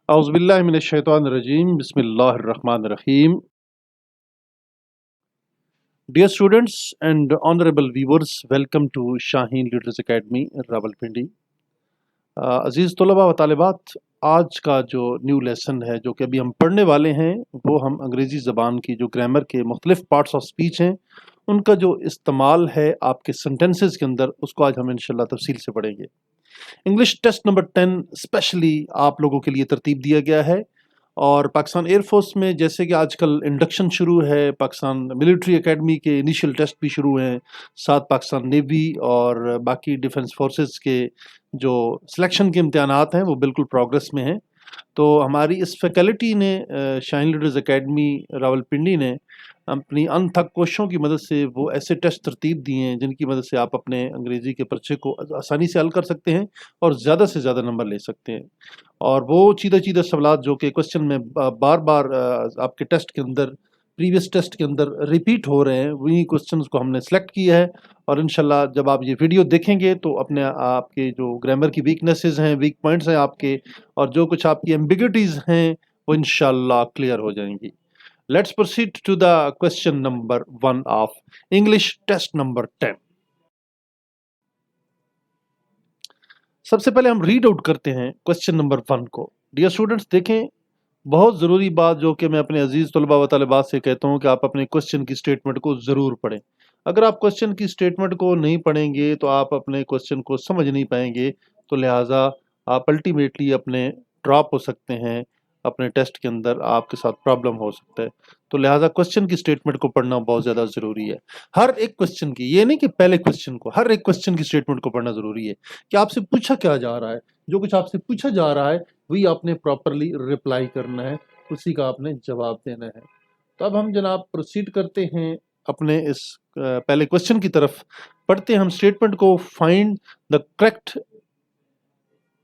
औज़ुबिल्लाहिमिनश्शैतानिर्रजीम बिस्मिल्लाहिर्रहमानिर्रहीम। Dear students and honorable viewers, welcome to Shaheen Leaders Academy Rawalpindi. अज़ीज़ तलबा व तालिबात, आज का जो न्यू लेसन है जो कि अभी हम पढ़ने वाले हैं वो हम अंग्रेज़ी ज़बान की जो ग्रामर के मुख्तलिफ़ पार्ट्स ऑफ स्पीच हैं उनका जो इस्तेमाल है आपके सेंटेंसेस के अंदर उसको आज हम इंशाल्लाह तफसील से पढ़ेंगे। इंग्लिश टेस्ट नंबर 10 स्पेशली आप लोगों के लिए तरतीब दिया गया है और पाकिस्तान एयरफोर्स में जैसे कि आजकल इंडक्शन शुरू है, पाकिस्तान मिलिट्री एकेडमी के इनिशियल टेस्ट भी शुरू हैं, साथ पाकिस्तान नेवी और बाकी डिफेंस फोर्सेस के जो सिलेक्शन के इम्तिहानात हैं वो बिल्कुल प्रोग्रेस में हैं। तो हमारी इस फैकल्टी ने शाहीन लीडर्स एकेडमी रावलपिंडी ने अपनी अनथक कोशिशों की मदद से वो ऐसे टेस्ट तरतीब दिए हैं जिनकी मदद से आप अपने अंग्रेज़ी के पर्चे को आसानी से हल कर सकते हैं और ज़्यादा से ज़्यादा नंबर ले सकते हैं। और वो चीदा सवालात जो कि क्वेश्चन में बार बार आपके टेस्ट के अंदर प्रीवियस टेस्ट के अंदर रिपीट हो रहे हैं, वही क्वेश्चंस को हमने सेलेक्ट किया है और इंशाल्लाह जब आप ये वीडियो देखेंगे तो अपने आपके जो ग्रामर की वीकनेसेस हैं, वीक पॉइंट्स हैं आपके और जो कुछ आपकी एम्बिग्युइटीज़ हैं वो इंशाल्लाह क्लियर हो जाएंगी। Let's proceed to the question number 1 of English test number 10। सबसे पहले हम रीड आउट करते हैं क्वेश्चन नंबर 1 को। डियर स्टूडेंट्स, देखें, बहुत ज़रूरी बात जो कि मैं अपने अजीज़ तलबा व तालिबात से कहता हूँ कि आप अपने क्वेश्चन की स्टेटमेंट को ज़रूर पढ़ें। अगर आप क्वेश्चन की स्टेटमेंट को नहीं पढ़ेंगे तो आप अपने क्वेश्चन को समझ नहीं पाएंगे, तो लिहाजा आप अल्टीमेटली अपने ड्रॉप हो सकते हैं, अपने टेस्ट के अंदर आपके साथ प्रॉब्लम हो सकता है। तो लिहाजा क्वेश्चन की स्टेटमेंट को पढ़ना बहुत ज़्यादा ज़रूरी है। हर एक क्वेश्चन की, ये नहीं कि पहले क्वेश्चन को, हर एक क्वेश्चन की स्टेटमेंट को पढ़ना ज़रूरी है कि आपसे पूछा क्या जा रहा है। जो कुछ आपसे पूछा जा रहा है वही आपने प्रॉपरली रिप्लाई करना है, उसी का आपने जवाब देना है। तो अब हम जनाब प्रोसीड करते हैं अपने इस पहले क्वेश्चन की तरफ। पढ़ते हैं हम स्टेटमेंट को। Find the correct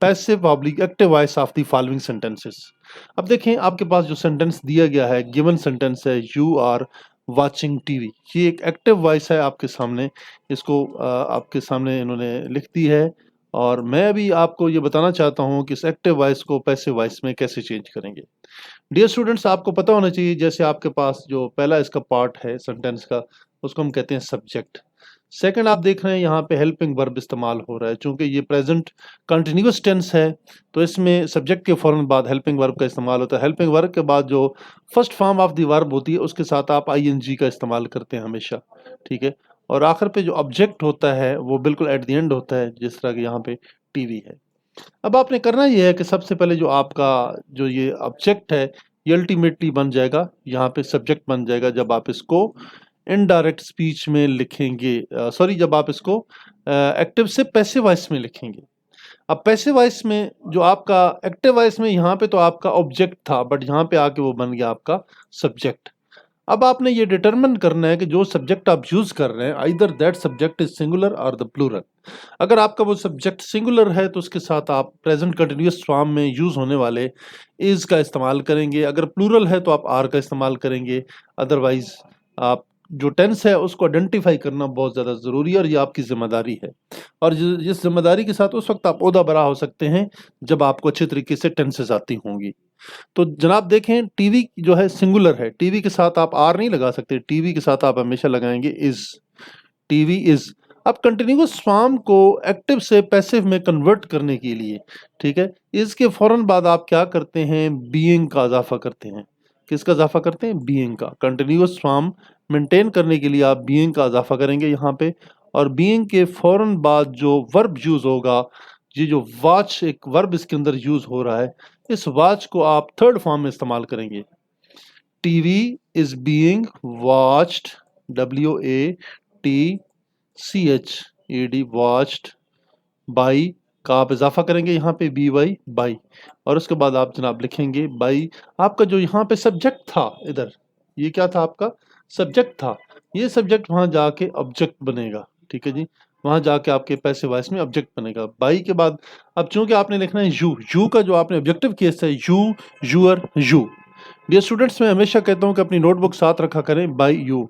passive oblique active voice of the following sentences. अब देखें, आपके पास जो सेंटेंस दिया गया है, गिवन सेंटेंस है, यू आर वाचिंग टीवी। ये एक एक्टिव वॉइस है आपके सामने, इसको आपके सामने इन्होंने लिख दी है और मैं भी आपको ये बताना चाहता हूँ कि इस एक्टिव वॉइस को पैसिव वॉइस में कैसे चेंज करेंगे। डियर स्टूडेंट्स, आपको पता होना चाहिए, जैसे आपके पास जो पहला इसका पार्ट है सेंटेंस का, उसको हम कहते हैं सब्जेक्ट। सेकंड आप देख रहे हैं यहाँ पे हेल्पिंग वर्ब इस्तेमाल हो रहा है। चूंकि ये प्रेजेंट कंटिन्यूअस टेंस है तो इसमें सब्जेक्ट के फौरन बाद हेल्पिंग वर्ब का इस्तेमाल होता है। हेल्पिंग वर्ब के बाद जो first form of the verb होती है उसके साथ आप आईएनजी का इस्तेमाल करते हैं हमेशा, ठीक है। और आखिर पे जो ऑब्जेक्ट होता है वो बिल्कुल एट द एंड होता है, जिस तरह के यहाँ पे टीवी है। अब आपने करना ये है कि सबसे पहले जो आपका जो ये ऑब्जेक्ट है ये अल्टीमेटली बन जाएगा, यहाँ पे सब्जेक्ट बन जाएगा जब आप इसको इनडायरेक्ट स्पीच में लिखेंगे, जब आप इसको एक्टिव से पैसिव वॉइस में लिखेंगे। अब पैसिव वॉइस में जो आपका एक्टिव वॉइस में यहाँ पे तो आपका ऑब्जेक्ट था, बट यहाँ पे आके वो बन गया आपका सब्जेक्ट। अब आपने ये डिटरमिन करना है कि जो सब्जेक्ट आप यूज कर रहे हैं, either that subject is singular और द प्लूरल। अगर आपका वो सब्जेक्ट सिंगुलर है तो उसके साथ आप प्रेजेंट कंटिन्यूअस फॉर्म में यूज होने वाले इज का इस्तेमाल करेंगे। अगर प्लूरल है तो आप आर का इस्तेमाल करेंगे। अदरवाइज आप जो टेंस है उसको आइडेंटिफाई करना बहुत ज़्यादा ज़रूरी है और ये आपकी जिम्मेदारी है। और जिस जिम्मेदारी के साथ उस वक्त आप ओहदा बरा हो सकते हैं जब आपको अच्छे तरीके से टेंसेस आती होंगी। तो जनाब देखें, टीवी जो है सिंगुलर है, टीवी के साथ आप आर नहीं लगा सकते, टीवी के साथ आप हमेशा लगाएंगे इज। TV is. अब कंटिन्यूअस फॉर्म को एक्टिव से पैसिव में कन्वर्ट करने के लिए, ठीक है, इसके फौरन बाद आप क्या करते हैं, बीइंग का इजाफा करते हैं। किसका इजाफा करते हैं? बीइंग का। कंटिन्यूअस फॉर्म मेंटेन करने के लिए आप बीइंग का इजाफा करेंगे यहाँ पे, और बीइंग के फौरन बाद जो वर्ब यूज होगा, ये जो वॉच एक वर्ब इसके अंदर यूज हो रहा है, इस वॉच को आप थर्ड फॉर्म में इस्तेमाल करेंगे। TV is being watched, WATCHED, watched by का आप इजाफा करेंगे यहाँ पे BY, बाई, और उसके बाद आप जनाब लिखेंगे बाई। आपका जो यहाँ पे सब्जेक्ट था, इधर ये क्या था, आपका सब्जेक्ट था, ये सब्जेक्ट वहां जाके ऑब्जेक्ट बनेगा, ठीक है जी, वहां जाके आपके पैसिव वॉइस में ऑब्जेक्ट बनेगा। बाई के बाद अब चूंकि आपने लिखना है यू का जो आपने ऑब्जेक्टिव केस है, you, your, you. Dear students, मैं हमेशा कहता हूँ कि अपनी नोटबुक साथ रखा करें, बाई यू।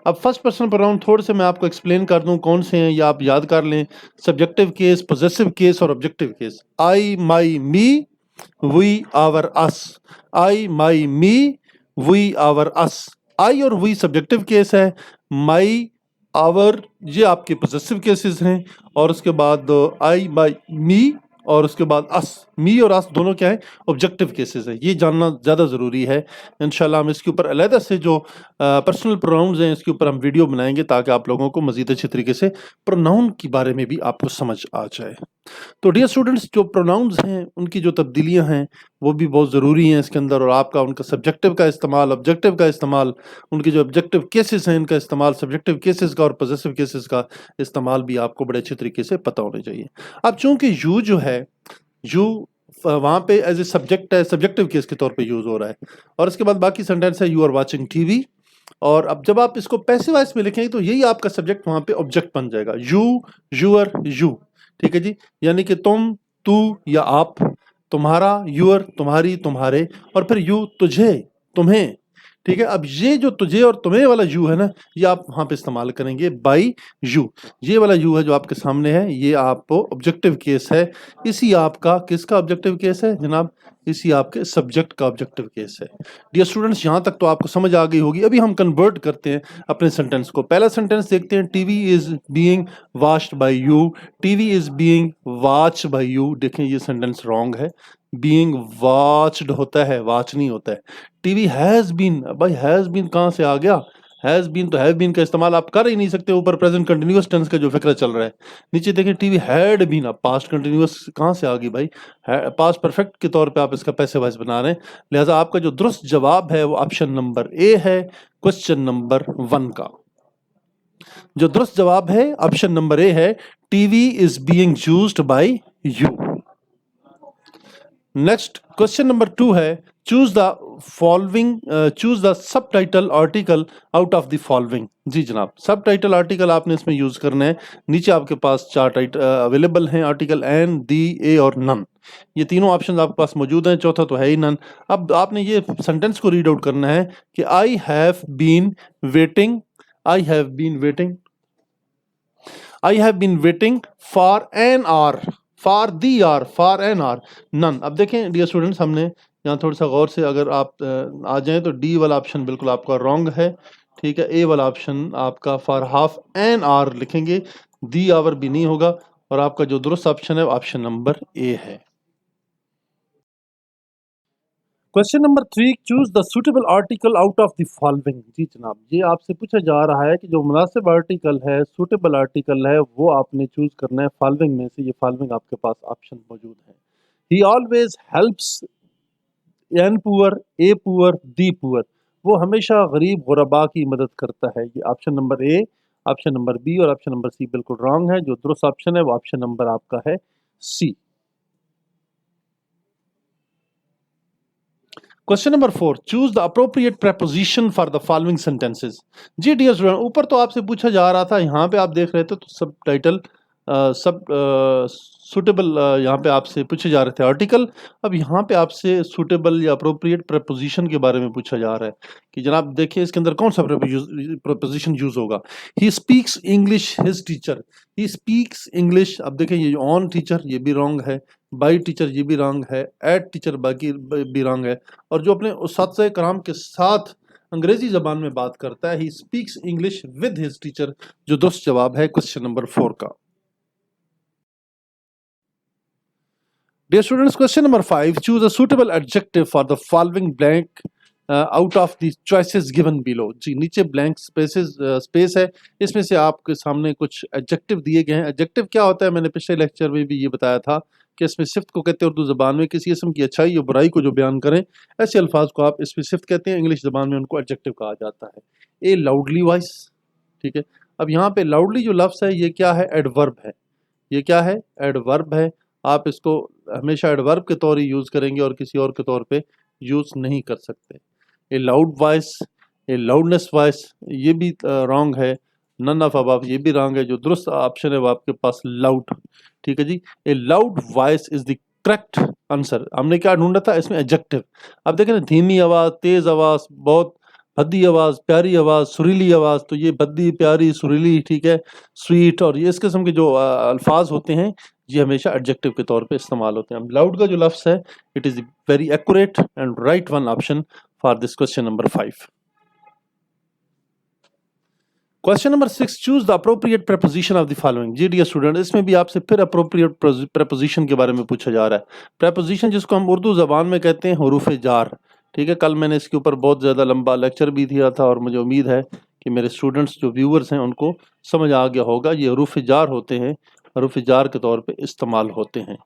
अब फर्स्ट पर्सन प्रोनाउन थोड़े से मैं आपको एक्सप्लेन कर दूं कौन से हैं, या आप याद कर लें। सब्जेक्टिव केस, पोजेसिव केस और objective case. I, my, me, we, our, us. I, my, me, we, our, us. I और वी सब्जेक्टिव केस है, माई, आवर ये आपके पोजेसिव केसेस हैं, और उसके बाद आई, माई, मी और उसके बाद अस, मी और अस दोनों क्या है, ऑब्जेक्टिव केसेस है। ये जानना ज़्यादा ज़रूरी है। इंशाल्लाह हम इसके ऊपर अलहदा से जो पर्सनल प्रोनाउंस हैं इसके ऊपर हम वीडियो बनाएंगे ताकि आप लोगों को मज़ीद अच्छी तरीके से प्रोनाउन के बारे में भी आपको समझ आ जाए। तो डियर स्टूडेंट्स, जो प्रोनाउंस हैं उनकी जो तब्दीलियां हैं वो भी बहुत ज़रूरी हैं इसके अंदर, और आपका उनका सब्जेक्टिव का इस्तेमाल, ऑब्जेक्टिव का इस्तेमाल, उनके जो ऑब्जेक्टिव केसेस हैं इनका इस्तेमाल, सब्जेक्टिव केसेस का और पॉजेसिव केसेस का इस्तेमाल भी आपको बड़े अच्छे तरीके से पता होने चाहिए। अब चूंकि यू जो है, यू वहाँ पे एज ए सब्जेक्ट है, सब्जेक्टिव केस के तौर पे यूज़ हो रहा है, और इसके बाद बाकी सेंटेंस है यू आर वाचिंग टीवी। और अब जब आप इसको पैसिव वॉइस में लिखेंगे तो यही आपका सब्जेक्ट वहाँ पे ऑब्जेक्ट बन जाएगा, यू, यूअर, यू। ठीक है जी, यानी कि तुम, तू या आप, तुम्हारा, यूअर तुम्हारी, तुम्हारे, और फिर यू तुझे, तुम्हें। ठीक है, अब ये जो तुझे और तुम्हें वाला यू है ना, ये आप वहां पे इस्तेमाल करेंगे बाई यू। ये वाला यू है जो आपके सामने है, ये आपको ऑब्जेक्टिव केस है। इसी आपका किसका ऑब्जेक्टिव केस है जनाब? इसी आपके सब्जेक्ट का ऑब्जेक्टिव केस है। डियर स्टूडेंट्स, यहाँ तक तो आपको समझ आ गई होगी। अभी हम कन्वर्ट करते हैं अपने सेंटेंस को। पहला सेंटेंस देखते हैं, TV is being watched bye you. TV is being watched bye you. देखें ये सेंटेंस रॉन्ग है, बीइंग वॉच्ड होता है, वॉच नहीं होता है। टीवी हैज बीन, भाई हैज बीन कहाँ से आ गया? हैज बीन तो हैव बीन का इस्तेमाल आप कर ही नहीं सकते, ऊपर प्रेजेंट कंटिन्यूअस टेंस का जो फिक्र चल रहा है। नीचे देखें टीवी हैड बीन, अब पास्ट कंटिन्यूअस कहाँ से आ गई भाई? पास्ट परफेक्ट के तौर पे आप इसका पैसिव वॉइस बना रहे हैं। लिहाजा आपका जो दुरुस्त जवाब है वो ऑप्शन नंबर ए है, क्वेश्चन नंबर 1 का। जो दुरुस्त जवाब है ऑप्शन नंबर ए है, TV is being used by you. Next question number 2 है, choose the following, choose the suitable article out of the following. जी जनाब, सब टाइटल आर्टिकल आपने इसमें यूज करना है। नीचे आपके पास 4 टाइटल अवेलेबल हैं, आर्टिकल एन, दी, ए और नन। ये तीनों ऑप्शन आपके पास मौजूद हैं, चौथा तो है ही नन। अब आपने ये सेंटेंस को रीड आउट करना है कि I have been waiting, I have been waiting, I have been waiting for an hour, for the hour, for an hour, none. अब देखें डियर स्टूडेंट्स, हमने यहाँ थोड़ा सा गौर से अगर आप आ जाएं तो डी वाला ऑप्शन बिल्कुल आपका रॉन्ग है। ठीक है, ए वाला ऑप्शन आपका फॉर हाफ एन आवर लिखेंगे, दी आवर भी नहीं होगा, और आपका जो दुरुस्त ऑप्शन है ऑप्शन नंबर ए है। Question number 3, choose the suitable article out of the following. जी जनाब, ये आपसे पूछा जा रहा है कि जो मुनासिब आर्टिकल है, सुटेबल आर्टिकल है, वो आपने चूज करना है फॉलोइंग में से। ये फॉलोइंग आपके पास ऑप्शन मौजूद है। He always helps an poor, a poor, the poor. वो हमेशा गरीब गुरबा की मदद करता है। ये option number A, option number B और ऑप्शन नंबर सी बिल्कुल रॉन्ग है। जो दुरुस्त ऑप्शन है वो ऑप्शन नंबर आपका है C. Question number 4, choose the appropriate preposition for the following sentences. जी डियर स्टूडेंट, ऊपर तो आपसे पूछा जा रहा था, यहाँ पे आप देख रहे थे तो सब टाइटल सब सुटेबल यहाँ पे आपसे पूछे जा रहे थे आर्टिकल। अब यहाँ पे आपसे सुटेबल या अप्रोप्रिएट प्रेपोजिशन के बारे में पूछा जा रहा है कि जनाब देखिए इसके अंदर कौन सा प्रेपोजिशन यूज होगा। He speaks English his teacher, he speaks English. अब देखें ये ऑन टीचर ये भी रॉन्ग है, बाई टीचर ये भी रॉन्ग है, एट टीचर बाकी भी रॉन्ग है, और जो अपने उस्ताद कराम के साथ अंग्रेजी जबान में बात करता है, he speaks English with his teacher. जो दुरुस्त जवाब है क्वेश्चन नंबर 4 का। Dear students, question number 5, choose a suitable adjective for the following blank out of the choices given below। जी नीचे blank space है, इसमें से आपके सामने कुछ adjective दिए गए हैं। adjective क्या होता है, मैंने पिछले लेक्चर में भी ये बताया था कि इसमें सिफ्त को कहते हैं उर्दू ज़बान में, किसी किस्म की अच्छाई या बुराई को जो बयान करें, ऐसे अल्फाज को आप इसमें सिफ्त कहते हैं, इंग्लिश ज़बान में उनको adjective कहा जाता है। ए लाउडली वॉइस, ठीक है। अब यहाँ पे लाउडली जो लफ्ज़ है ये क्या है, एडवर्ब है। ये क्या है, एडवर्ब है। आप इसको हमेशा एडवर्ब के तौर ही यूज़ करेंगे और किसी और के तौर पे यूज़ नहीं कर सकते। ए लाउड वॉइस, ए लाउडनेस वॉइस ये भी रॉन्ग है। नन ऑफ अबव ये भी रॉन्ग है। जो दुरुस्त ऑप्शन है वो आपके पास लाउड, ठीक है जी। A loud voice is the correct answer. हमने क्या ढूंढा था इसमें, एडजेक्टिव। अब देखें ना, धीमी आवाज़, तेज़ आवाज़, बहुत भद्दी आवाज़, प्यारी आवाज़, सुरीली आवाज़, तो ये भद्दी, प्यारी, सुरीली, ठीक है, स्वीट, और ये इस किस्म के जो अल्फाज होते हैं ये हमेशा एडजेक्टिव के तौर पे इस्तेमाल होते हैं। लाउड का जो लफ्ज़ है it is very accurate and right one option for this question number 5। Question number 6, choose the appropriate preposition of the following. जी डियर स्टूडेंट, इसमें भी आपसे फिर अप्रोप्रिएट प्रेपोजिशन के बारे में पूछा जा रहा है। प्रेपोजिशन जिसको हम उर्दू ज़बान में कहते हैं हुरूफ जार, ठीक है। कल मैंने इसके ऊपर बहुत ज़्यादा लंबा लेक्चर भी दिया था और मुझे उम्मीद है कि मेरे स्टूडेंट्स जो व्यूअर्स हैं उनको समझ आ गया होगा। ये हुरूफ जार होते हैं, हुरूफ जार के तौर पे इस्तेमाल होते हैं,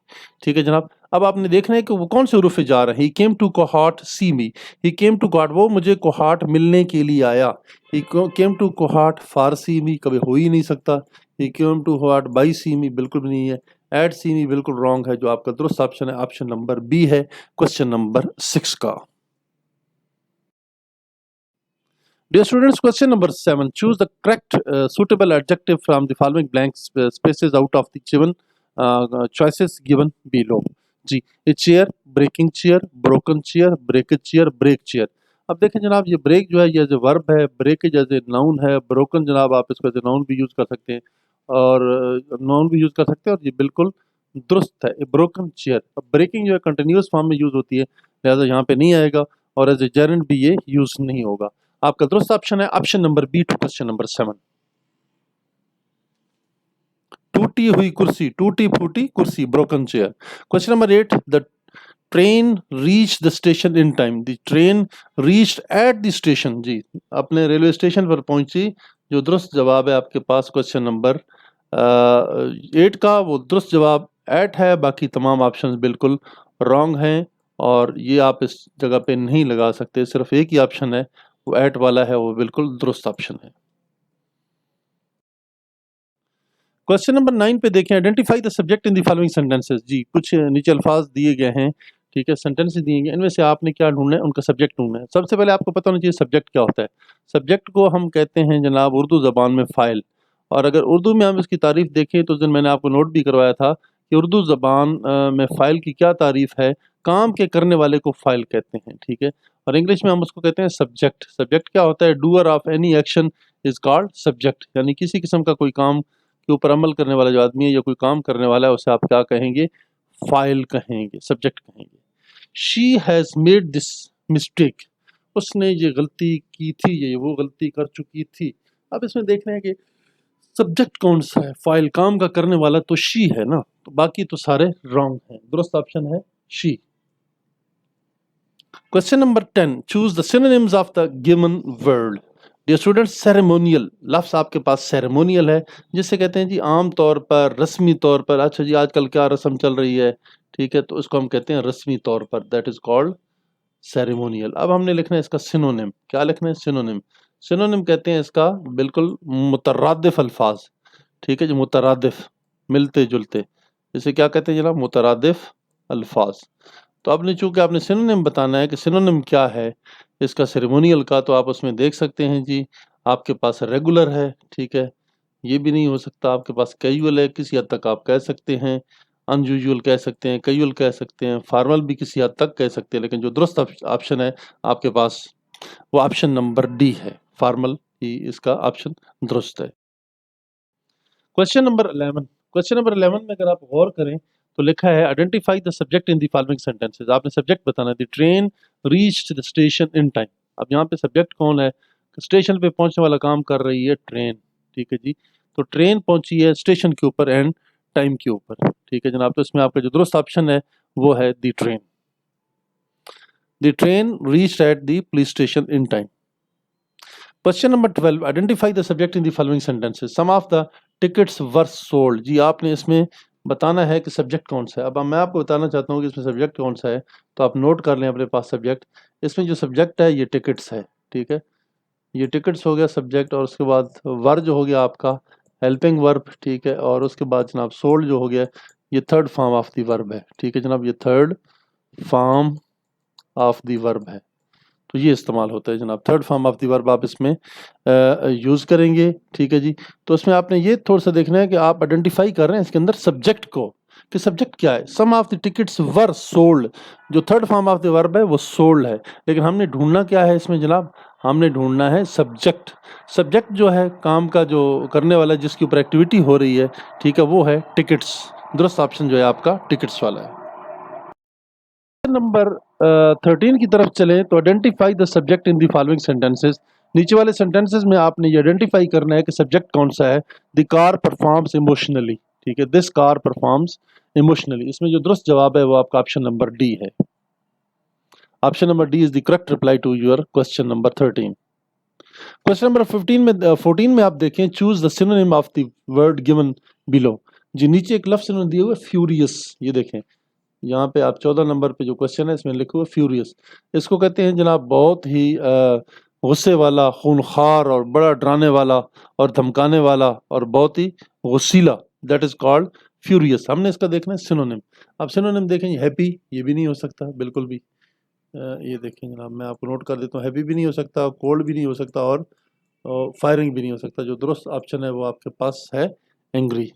ठीक है जनाब। अब आपने देखना है कि वो कौन से हुरूफ जार हैं। He came to Kohat see me, he came to Kohat, वो मुझे कोहाट मिलने के लिए आया। He came to Kohat for see me कभी हो ही नहीं सकता। He came to Kohat by see me बिल्कुल भी नहीं है। एट सी मी बिल्कुल रॉन्ग है। जो आपका दुरुस्त ऑप्शन है ऑप्शन नंबर बी है क्वेश्चन नंबर 6 का। Dear students, question number 7. Choose the correct suitable adjective from the following blank spaces out of the given choices given below. Ji, a chair, breaking chair, broken chair, breakage chair, break chair. अब देखें जनाब, ये break जो है ये as a verb है, breakage as a noun है, broken जनाब आप इसको एज ए नाउन भी यूज़ कर सकते हैं और नाउन भी यूज़ कर सकते हैं और ये बिल्कुल दुरुस्त है। ए ब्रोकन चेयर। अब ब्रेकिंग जो है कंटिन्यूस फॉर्म में यूज़ होती है, लिहाजा यहाँ पे नहीं आएगा और एज ए जेरेंट भी ये यूज़ नहीं होगा। आपका दुरुस्त ऑप्शन है option number B to question number 7। टूटी हुई कुर्सी, टूटी फूटी कुर्सी, broken chair. Question number 8, the train reach the station in time, the train reached at the station. जी, अपने रेलवे स्टेशन पर पहुंची। जो दुरुस्त जवाब है आपके पास क्वेश्चन नंबर 8 का, वो दुरुस्त जवाब एट है। बाकी तमाम ऑप्शन बिल्कुल रॉन्ग हैं और ये आप इस जगह पे नहीं लगा सकते। सिर्फ एक ही ऑप्शन है वो एट वाला है, वो बिल्कुल दुरुस्त ऑप्शन है। क्वेश्चन नंबर 9 पे देखें, identify the subject in the following sentences. जी, कुछ नीचे अल्फाज दिए गए हैं, ठीक है, सेंटेंसेस दिए गए, इनमें से आपने क्या ढूंढना है, उनका सब्जेक्ट ढूंढना है। सबसे पहले आपको पता होना चाहिए सब्जेक्ट क्या होता है। सब्जेक्ट को हम कहते हैं जनाब उर्दू ज़बान में फ़ाइल, और अगर उर्दू में हम इसकी तारीफ़ देखें तो उस दिन मैंने आपको नोट भी करवाया था कि उर्दू ज़बान में फ़ाइल की क्या तारीफ़ है। काम के करने वाले को फ़ाइल कहते हैं, ठीक है, और इंग्लिश में हम उसको कहते हैं सब्जेक्ट। सब्जेक्ट क्या होता है, doer of any action is called subject, यानी किसी किस्म का कोई काम के ऊपर अमल करने वाला जो आदमी है या कोई काम करने वाला है उसे आप क्या कहेंगे, फाइल कहेंगे, सब्जेक्ट कहेंगे। She has made this mistake, उसने ये गलती की थी, ये वो गलती कर चुकी थी। अब इसमें देखना है कि सब्जेक्ट कौन सा है। फाइल काम का करने वाला तो शी है ना, तो बाकी तो सारे रॉन्ग हैं। दुरुस्त ऑप्शन है she. Question number 10, choose the synonyms of the given word. Dear student, ceremonial लफ्ज़ आपके पास सेरेमोनियल है, जिससे कहते हैं जी आम तौर पर, रस्मी तौर पर। अच्छा जी, आजकल क्या रस्म चल रही है, ठीक है, तो इसको हम कहते हैं रस्मी तौर पर, दैट इज कॉल्ड सेरेमोनियल। अब हमने लिखना है इसका सिनोनिम। क्या लिखना है, सिनोनिम। सिनोनिम कहते हैं इसका बिल्कुल मुतरादिफ अल्फाज, ठीक है जी, मुतरादिफ, मिलते जुलते, इसे क्या कहते हैं जनाब, मुतरादिफ अल्फाज। तो आपने चूंकि आपने सिनोनिम बताना है कि सिनोनिम क्या है इसका सेरेमोनियल का, तो आप उसमें देख सकते हैं जी, आपके पास रेगुलर है, ठीक है, ये भी नहीं हो सकता। आपके पास कैजुअल है, किसी हद तक आप कह सकते हैं, अनयूजुअल कह सकते हैं, कैजुअल कह सकते हैं, फॉर्मल भी किसी हद तक कह सकते हैं, लेकिन जो दुरुस्त ऑप्शन है आपके पास वो ऑप्शन नंबर डी है, फॉर्मल ही इसका ऑप्शन दुरुस्त है। क्वेश्चन नंबर 11, क्वेश्चन नंबर 11 में अगर आप गौर करें तो लिखा है identify the subject in the following sentences. आपने सब्जेक्ट बताना है, the train reached the station in time. अब यहाँ पे सब्जेक्ट कौन है, स्टेशन पे पहुंचने वाला काम कर रही है ट्रेन, ठीक है जी, तो ट्रेन पहुंची है स्टेशन के ऊपर एंड टाइम के ऊपर, ठीक है जनाब। तो इसमें आपका जो दुरुस्त ऑप्शन है वो है the train. The train reached at the police station in time. Question number 12, identify the subject in the following sentences. Some of the tickets were sold. जी, आपने इसमें बताना है कि सब्जेक्ट कौन सा है। अब मैं आपको बताना चाहता हूँ कि इसमें सब्जेक्ट कौन सा है, तो आप नोट कर लें अपने पास सब्जेक्ट। इसमें जो सब्जेक्ट है ये टिकट्स है, ठीक है, ये टिकट्स हो गया सब्जेक्ट, और उसके बाद वर जो हो गया आपका हेल्पिंग वर्ब, ठीक है, और उसके बाद जनाब सोल्ड जो हो गया ये third form of the verb है, ठीक है जनाब, ये third form of the verb है। तो ये इस्तेमाल होता है जनाब, third form of the verb आप इसमें यूज़ करेंगे, ठीक है जी। तो इसमें आपने ये थोड़ा सा देखना है कि आप आइडेंटिफाई कर रहे हैं इसके अंदर सब्जेक्ट को, कि सब्जेक्ट क्या है। Some of the tickets were sold, जो third form of the verb है वो सोल्ड है, लेकिन हमने ढूंढना क्या है इसमें जनाब, हमने ढूंढना है सब्जेक्ट। सब्जेक्ट जो है काम का जो करने वाला जिसके ऊपर एक्टिविटी हो रही है, ठीक है, वो है टिकट्स। दुरुस्त ऑप्शन जो है आपका टिकट्स वाला है। नंबर 13 की तरफ चले तो identify the subject in the following sentences. नीचे वाले सेंटेंसेस में आपने ये आइडेंटिफाई करना है कि सब्जेक्ट कौन सा है। द कार परफॉर्म्स इमोशनली, ठीक है, दिस कार परफॉर्म्स इमोशनली। इसमें जो दुरुस्त जवाब है वो आपका ऑप्शन नंबर डी है। Option number D is the correct reply to your question number 13। Question number 14 में आप देखें, choose the synonym of the word given below. जी नीचे एक लफ्ज दिए हुए फ्यूरियस, ये देखें यहाँ पे आप 14 नंबर पे जो क्वेश्चन है इसमें लिखे हुए फ्यूरियस। इसको कहते हैं जनाब बहुत ही गुस्से वाला, खूनखार और बड़ा डराने वाला और धमकाने वाला और बहुत ही गुस्सीला, दैट इज कॉल्ड फ्यूरियस। हमने इसका देखना है सिनोनिम। अब सिनोनिम देखें, हैप्पी ये भी नहीं हो सकता बिल्कुल भी। ये देखें जनाब, मैं आपको नोट कर देता हूँ, हैप्पी भी नहीं हो सकता, कोल्ड भी नहीं हो सकता और फायरिंग भी नहीं हो सकता। जो दुरुस्त ऑप्शन है वो आपके पास है angry.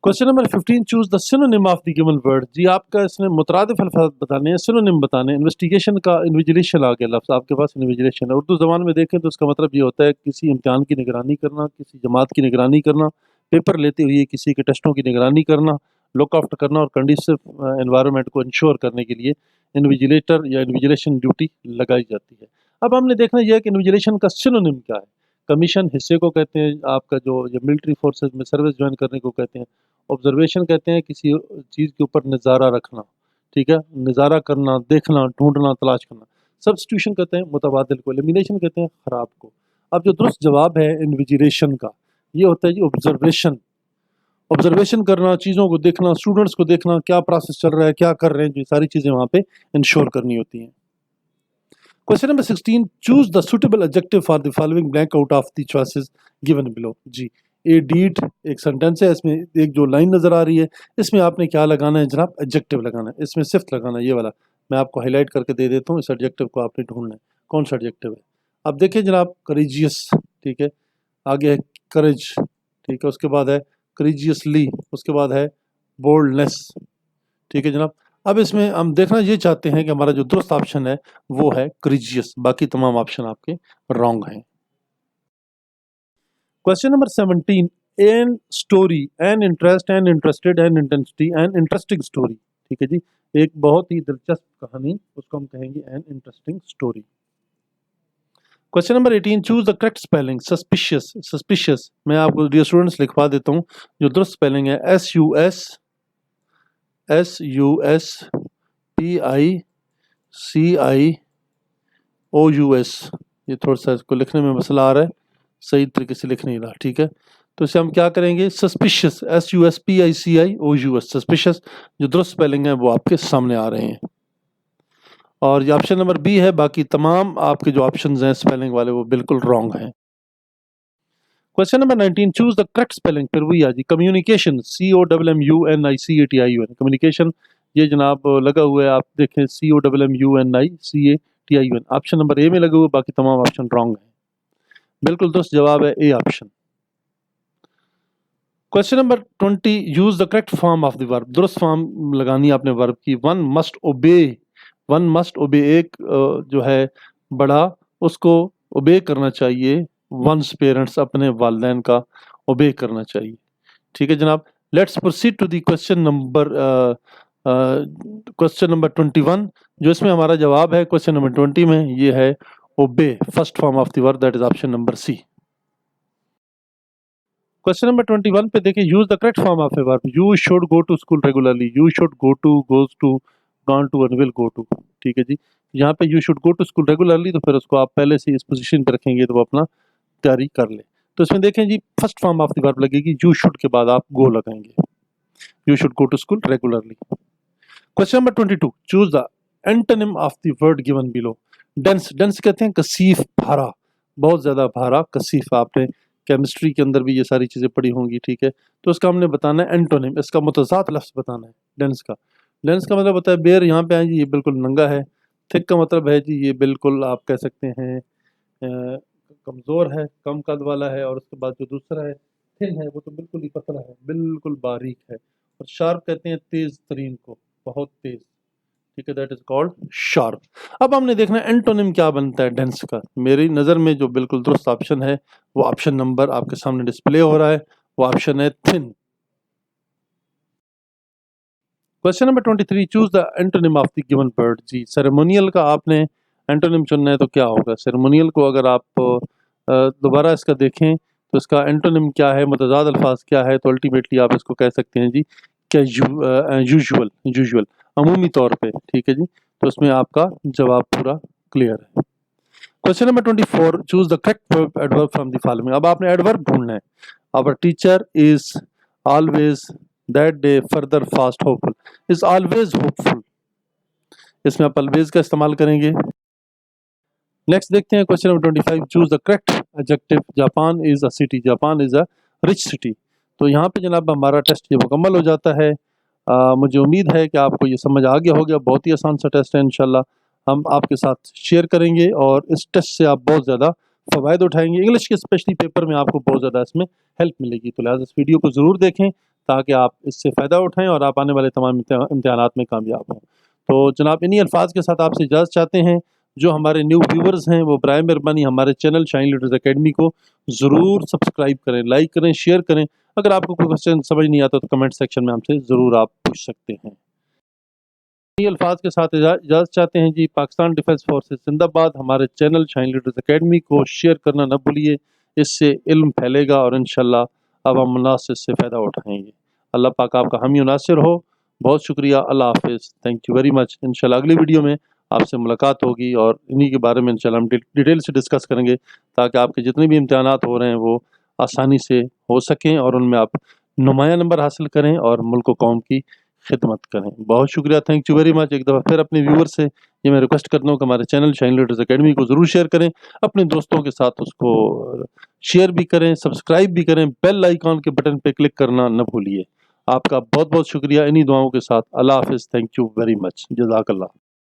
Question number 15, choose the synonym of the given word. जी आपका इसमें मुतरादिफ अल्फाज बताने हैं, सिनोनिम बताने हैं। इन्वेस्टिगेशन का इन्विजिलेशन आ गया लफ्ज़ आपके पास, इन्विजिलेशन है। उर्दू ज़बान में देखें तो इसका मतलब ये होता है किसी इम्तिहान की निगरानी करना, किसी जमात की निगरानी करना, पेपर लेते हुए किसी के टेस्टों की निगरानी करना, लुक आफ्टर करना और कंडीसिव एनवायरनमेंट को इंश्योर करने के लिए इन्विजिलेटर या इन्विजिलेशन ड्यूटी लगाई जाती है। अब हमने देखना यह है कि इन्विजिलेशन का सिनोनिम क्या है। कमीशन हिस्से को कहते हैं, आपका जो ये मिलिट्री फोर्सेज में सर्विस ज्वाइन करने को कहते हैं। ऑब्जर्वेशन कहते हैं किसी चीज़ के ऊपर नज़ारा रखना, ठीक है, नज़ारा करना, देखना, ढूंढना, तलाश करना। सब्स्टिट्यूशन कहते हैं मुतबादिल को। एलिमिनेशन कहते हैं ख़राब को। अब जो दुरुस्त जवाब है इन्विजिलेशन का, ये होता है जी ऑब्जर्वेशन। ऑब्जर्वेशन करना, चीज़ों को देखना, स्टूडेंट्स को देखना, क्या प्रोसेस चल रहा है, क्या कर रहे हैं, जो सारी चीज़ें वहाँ पे इंश्योर करनी होती हैं। Question number 16, choose the suitable adjective for the following blank out of the choices given below. जी ए डीड एक सेंटेंस है, इसमें एक जो लाइन नजर आ रही है, इसमें आपने क्या लगाना है जनाब, एडजेक्टिव लगाना है। इसमें सिफ्त लगाना है, ये वाला मैं आपको हाईलाइट करके दे देता हूँ। इस एडजेक्टिव को आपने ढूंढना है कौन सा एडजेक्टिव है। अब देखिए जनाब, करेजियस, ठीक है, आगे है करेज, ठीक है, उसके बाद है करेजियसली, उसके बाद है बोल्डनेस, ठीक है जनाब। अब इसमें हम देखना ये चाहते हैं कि हमारा जो दुरुस्त ऑप्शन है वो है करेजियस, बाकी तमाम ऑप्शन आपके रॉन्ग हैं। Question number 17, an story, an interest, an interested, an intensity, an interesting story, ठीक है जी, एक बहुत ही दिलचस्प कहानी, उसको हम कहेंगे N interesting story. Question number 18, choose the correct spelling suspicious. Suspicious मैं आपको डियर स्टूडेंट्स लिखवा देता हूँ। जो दुरुस्त स्पेलिंग है SUSPICIOUS। ये थोड़ा सा इसको लिखने में मसला आ रहा है, सही तरीके से लिख नहीं रहा, ठीक है। तो इसे हम क्या करेंगे, सस्पिशियस, SUSPICIOUS, सस्पिशियस। जो दुरुस्त स्पेलिंग है वो आपके सामने आ रहे हैं और ये ऑप्शन नंबर बी है। बाकी तमाम आपके जो ऑप्शन हैं स्पेलिंग वाले वो बिल्कुल रॉन्ग हैं। Question number 19, choose the correct spelling. फिर वही आ जी, कम्युनिकेशन, COMMUNICATION, कम्युनिकेशन, ये जनाब लगा हुआ है, आप देखें COMMUNICATION। ऑप्शन नंबर ए में लगे हुए, बाकी तमाम ऑप्शन रॉन्ग है। बिल्कुल दोस्त जवाब है A option. Question number 20, use the correct form of the verb. दुरुस्त फॉर्म लगानी है आपने वर्ब की। वन मस्ट ओबे, वन मस्ट ओबे, एक जो है बड़ा, उसको ओबे करना चाहिए। वंस पेरेंट्स, अपने वालिदैन का ओबे करना चाहिए, ठीक है जनाब। Let's proceed to the question number 21। जो इसमें हमारा जवाब है क्वेश्चन नंबर 20 में, ये है obey, first form of the verb, that is option number C. Question number 21 पे देखिए, use the correct form of a verb. You should go to school regularly, you should go to, goes to, gone to and will go to, ठीक है जी। यहाँ पे you should go to school regularly, तो फिर उसको आप पहले से इस पोजीशन पे रखेंगे तो वो अपना तैयारी कर ले। तो इसमें देखें जी, first form of the verb लगेगी, यू शुड के बाद आप गो लगाएंगे, you should go to school regularly. Question number 22, choose the antonym of the word given below. Dense, dense कहते हैं कसीफ, भारा, बहुत ज्यादा भारा, कसीफ। आपने केमिस्ट्री के अंदर भी ये सारी चीजें पढ़ी होंगी, ठीक है। तो इसका हमने बताना है एंटोनिम, इसका मुतज़ाद लफ्ज़ बताना है डेंस का। डेंस का मतलब होता है बेर, यहाँ पे आए जी, ये बिल्कुल नंगा है। थिक का मतलब है जी, ये बिल्कुल आप कह सकते हैं कमज़ोर है, कम कद वाला है। और उसके बाद जो दूसरा है थिन है, वो तो बिल्कुल ही पतला है, बिल्कुल बारीक है। और शार्प कहते हैं तेज़ तरीन को, बहुत तेज़, ठीक है, दैट इज कॉल्ड शार्प। अब हमने देखना है एंटोनिम क्या बनता है डेंस का। मेरी नज़र में जो बिल्कुल दुरुस्त ऑप्शन है वो ऑप्शन नंबर आपके सामने डिस्प्ले हो रहा है, वो ऑप्शन है thin. Question number 23, choose the antonym of the given word. जी, सेरेमोनियल का आपने एंटोनिम चुनना है तो क्या होगा? सेरेमोनियल को अगर आप दोबारा इसका देखें तो इसका एंटोनिम क्या है, मुतज़ाद अल्फाज क्या है, तो अल्टीमेटली आप इसको कह सकते हैं जी यूजुअल, यूजुअल, अमूमी तौर पे। ठीक है जी, तो इसमें आपका जवाब पूरा क्लियर है। Question number 24, choose the correct adverb from the following. अब आपने एडवर्ब ढूंढना है। Our teacher is always that day further fast hopeful, is always hopeful, इसमें आप ऑलवेज का इस्तेमाल करेंगे। नेक्स्ट देखते हैं question number 25, choose the correct adjective. Japan is a city, Japan is a rich city. तो यहाँ पे जनाब हमारा टेस्ट ये मुकम्मल हो जाता है। मुझे उम्मीद है कि आपको ये समझ आ गया होगा। बहुत ही आसान सा टेस्ट है, इंशाल्लाह हम आपके साथ शेयर करेंगे और इस टेस्ट से आप बहुत ज़्यादा फ़वायद उठाएंगे। इंग्लिश के स्पेशली पेपर में आपको बहुत ज़्यादा इसमें हेल्प मिलेगी, तो लिहाजा इस वीडियो को ज़रूर देखें ताकि आप इससे फ़ायदा उठाएं और आप आने वाले तमाम इम्तिहानात में कामयाब हों। तो जनाब इन्हीं अल्फाज के साथ आपसे इजाज़त चाहते हैं। जो हमारे न्यू व्यूवर्स हैं वो बराए मेहरबानी हमारे चैनल शाइन लीडर्स एकेडमी को ज़रूर सब्सक्राइब करें, लाइक करें, शेयर करें। अगर आपको कोई क्वेश्चन समझ नहीं आता तो कमेंट सेक्शन में हमसे ज़रूर आप पूछ सकते हैं। इन्हीं अल्फाज के साथ इजाज़त चाहते हैं जी। पाकिस्तान डिफेंस फोर्सेस जिंदाबाद। हमारे चैनल शाइन लीडर्स एकेडमी को शेयर करना न भूलिए, इससे इल्म फैलेगा और इंशाल्लाह अब हम मुनासिब से फ़ायदा उठाएंगे। अल्लाह पाक आपका हामी नासिर हो। बहुत शुक्रिया, अल्लाह हाफिज़, थैंक यू वेरी मच। इंशाल्लाह अगली वीडियो में आपसे मुलाकात होगी और इन्हीं के बारे में इंशाल्लाह हम डिटेल से डिस्कस करेंगे ताकि आपके जितने भी इम्तिहानात हो रहे हैं वो आसानी से हो सकें और उनमें आप नुमाया नंबर हासिल करें और मुल्क व कौम की खिदमत करें। बहुत शुक्रिया, थैंक यू वेरी मच। एक दफ़ा फिर अपने व्यूअर से ये मैं रिक्वेस्ट करता हूँ कि हमारे चैनल शाइन लीडर्स एकेडमी को ज़रूर शेयर करें, अपने दोस्तों के साथ उसको शेयर भी करें, सब्सक्राइब भी करें, बेल आइकॉन के बटन पे क्लिक करना न भूलिए। आपका बहुत बहुत शुक्रिया। इन्हीं दुआओं के साथ अल्लाह हाफिज़, थैंक यू वेरी मच, जज़ाकल्लाह।